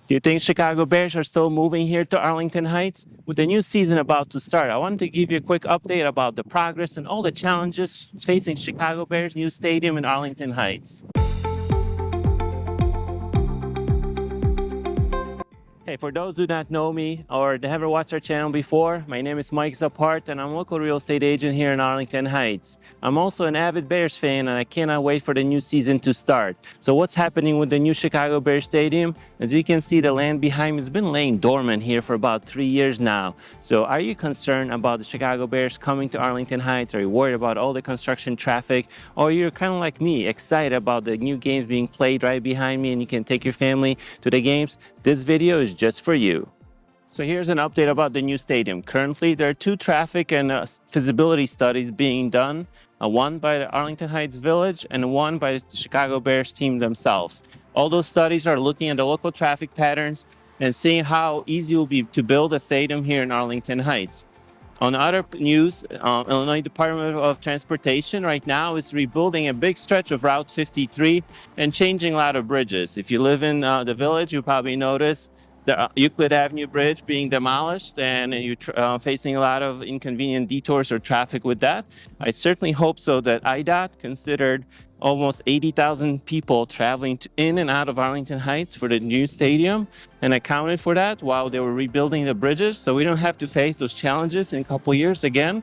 Do you think Chicago Bears are still moving here to Arlington Heights? With the new season about to start, I wanted to give you a quick update about the progress and all the challenges facing Chicago Bears' new stadium in Arlington Heights. Hey, for those who do not know me or never watched our channel before, my name is Mike Zapart and I'm a local real estate agent here in Arlington Heights. I'm also an avid Bears fan and I cannot wait for the new season to start. So what's happening with the new Chicago Bears Stadium? As you can see, the land behind me has been laying dormant here for about 3 years now. So are you concerned about the Chicago Bears coming to Arlington Heights? Are you worried about all the construction traffic? Or you're kind of like me, excited about the new games being played right behind me and you can take your family to the games? This video is just for you. So here's an update about the new stadium. Currently, there are 2 traffic and feasibility studies being done, one by the Arlington Heights Village and one by the Chicago Bears team themselves. All those studies are looking at the local traffic patterns and seeing how easy it will be to build a stadium here in Arlington Heights. On other news, Illinois Department of Transportation right now is rebuilding a big stretch of Route 53 and changing a lot of bridges. If you live in the village, you probably notice the Euclid Avenue Bridge being demolished and you're facing a lot of inconvenient detours or traffic with that. I certainly hope so that IDOT considered almost 80,000 people traveling in and out of Arlington Heights for the new stadium and accounted for that while they were rebuilding the bridges, so we don't have to face those challenges in a couple years again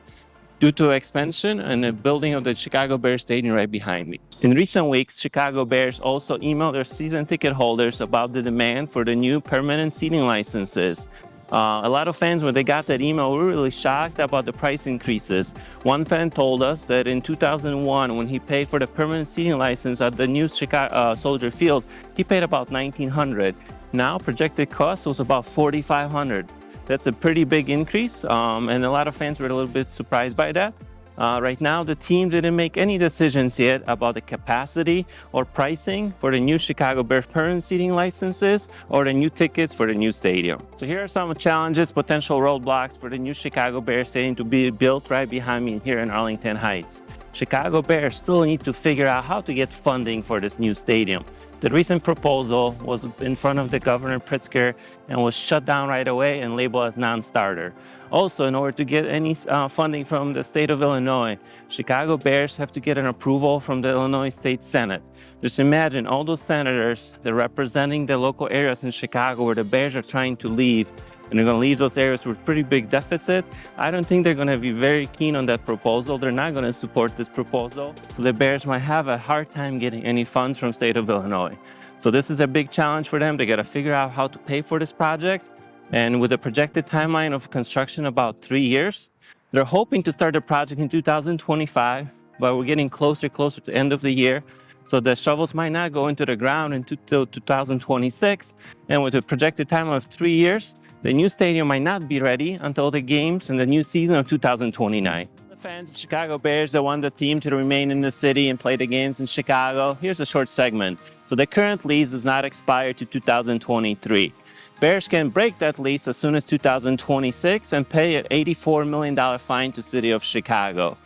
due to expansion and the building of the Chicago Bears Stadium right behind me. In recent weeks, Chicago Bears also emailed their season ticket holders about the demand for the new permanent seating licenses. A lot of fans, when they got that email, were really shocked about the price increases. One fan told us that in 2001, when he paid for the permanent seating license at the new Chicago Soldier Field, he paid about $1,900. Now, projected cost was about $4,500. That's a pretty big increase, and a lot of fans were a little bit surprised by that. Right now, the team didn't make any decisions yet about the capacity or pricing for the new Chicago Bears permanent seating licenses or the new tickets for the new stadium. So here are some challenges, potential roadblocks for the new Chicago Bears Stadium to be built right behind me here in Arlington Heights. Chicago Bears still need to figure out how to get funding for this new stadium. The recent proposal was in front of the Governor Pritzker and was shut down right away and labeled as non-starter. Also, in order to get any funding from the state of Illinois, Chicago Bears have to get an approval from the Illinois State Senate. Just imagine all those senators, they're representing the local areas in Chicago where the Bears are trying to leave, and they're going to leave those areas with pretty big deficit. I don't think they're going to be very keen on that proposal. They're not going to support this proposal. So the Bears might have a hard time getting any funds from state of Illinois. So this is a big challenge for them. They got to figure out how to pay for this project. And with a projected timeline of construction about 3 years, they're hoping to start the project in 2025, but we're getting closer to the end of the year. So the shovels might not go into the ground until 2026. And with a projected timeline of 3 years, the new stadium might not be ready until the games in the new season of 2029. The fans of Chicago Bears that want the team to remain in the city and play the games in Chicago, here's a short segment. So the current lease does not expire to 2023. Bears can break that lease as soon as 2026 and pay an $84 million fine to City of Chicago.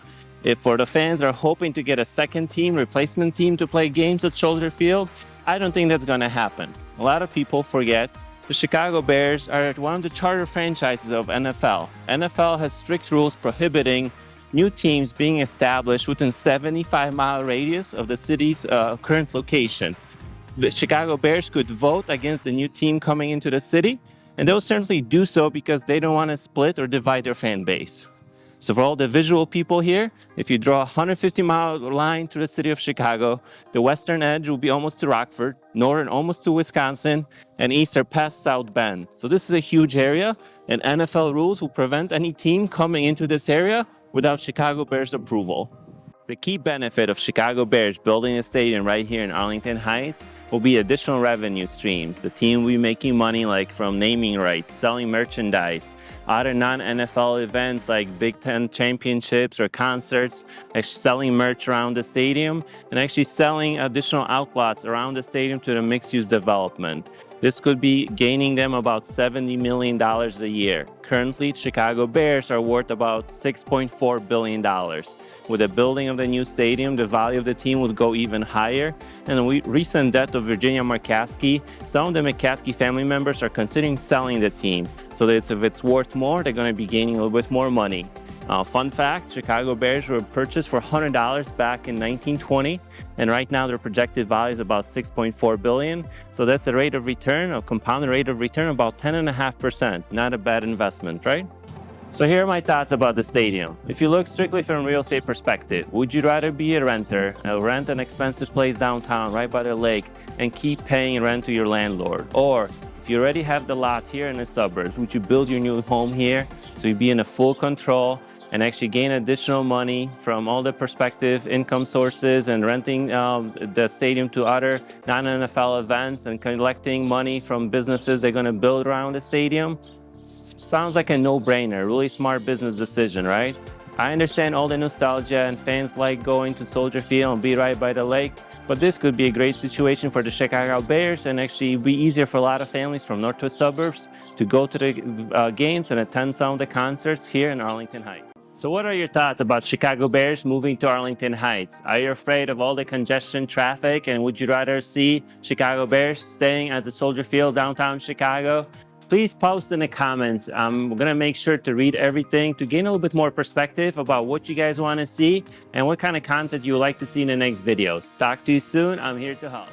If for the fans are hoping to get a second team, replacement team to play games at Soldier Field, I don't think that's going to happen. A lot of people forget the Chicago Bears are one of the charter franchises of NFL. NFL has strict rules prohibiting new teams being established within 75-mile radius of the city's current location. The Chicago Bears could vote against the new team coming into the city, and they'll certainly do so because they don't want to split or divide their fan base. So for all the visual people here, if you draw a 150-mile line through the city of Chicago, the western edge will be almost to Rockford, northern almost to Wisconsin, and eastern past South Bend. So this is a huge area, and NFL rules will prevent any team coming into this area without Chicago Bears approval. The key benefit of Chicago Bears building a stadium right here in Arlington Heights will be additional revenue streams. The team will be making money like from naming rights, selling merchandise, other non-NFL events like Big Ten championships or concerts, actually selling merch around the stadium, and actually selling additional outlots around the stadium to the mixed-use development. This could be gaining them about $70 million a year. Currently, Chicago Bears are worth about $6.4 billion. With the building of the new stadium, the value of the team would go even higher. And the recent death of Virginia McCaskey, some of the McCaskey family members are considering selling the team. So that if it's worth more, they're going to be gaining a little bit more money. Fun fact, Chicago Bears were purchased for $100 back in 1920, and right now their projected value is about $6.4 billion. So that's a rate of return, a compounded rate of return, about 10.5%. Not a bad investment, right? So here are my thoughts about the stadium. If you look strictly from a real estate perspective, would you rather be a renter, rent an expensive place downtown right by the lake, and keep paying rent to your landlord? Or if you already have the lot here in the suburbs, would you build your new home here so you'd be in a full control and actually gain additional money from all the prospective income sources and renting the stadium to other non-NFL events and collecting money from businesses they're going to build around the stadium? Sounds like a no-brainer, really smart business decision, right? I understand all the nostalgia and fans like going to Soldier Field and be right by the lake, but this could be a great situation for the Chicago Bears and actually be easier for a lot of families from northwest suburbs to go to the games and attend some of the concerts here in Arlington Heights. So what are your thoughts about Chicago Bears moving to Arlington Heights? Are you afraid of all the congestion, traffic, and would you rather see Chicago Bears staying at the Soldier Field downtown Chicago? Please post in the comments. I'm going to make sure to read everything to gain a little bit more perspective about what you guys want to see and what kind of content you would like to see in the next videos. Talk to you soon. I'm here to help.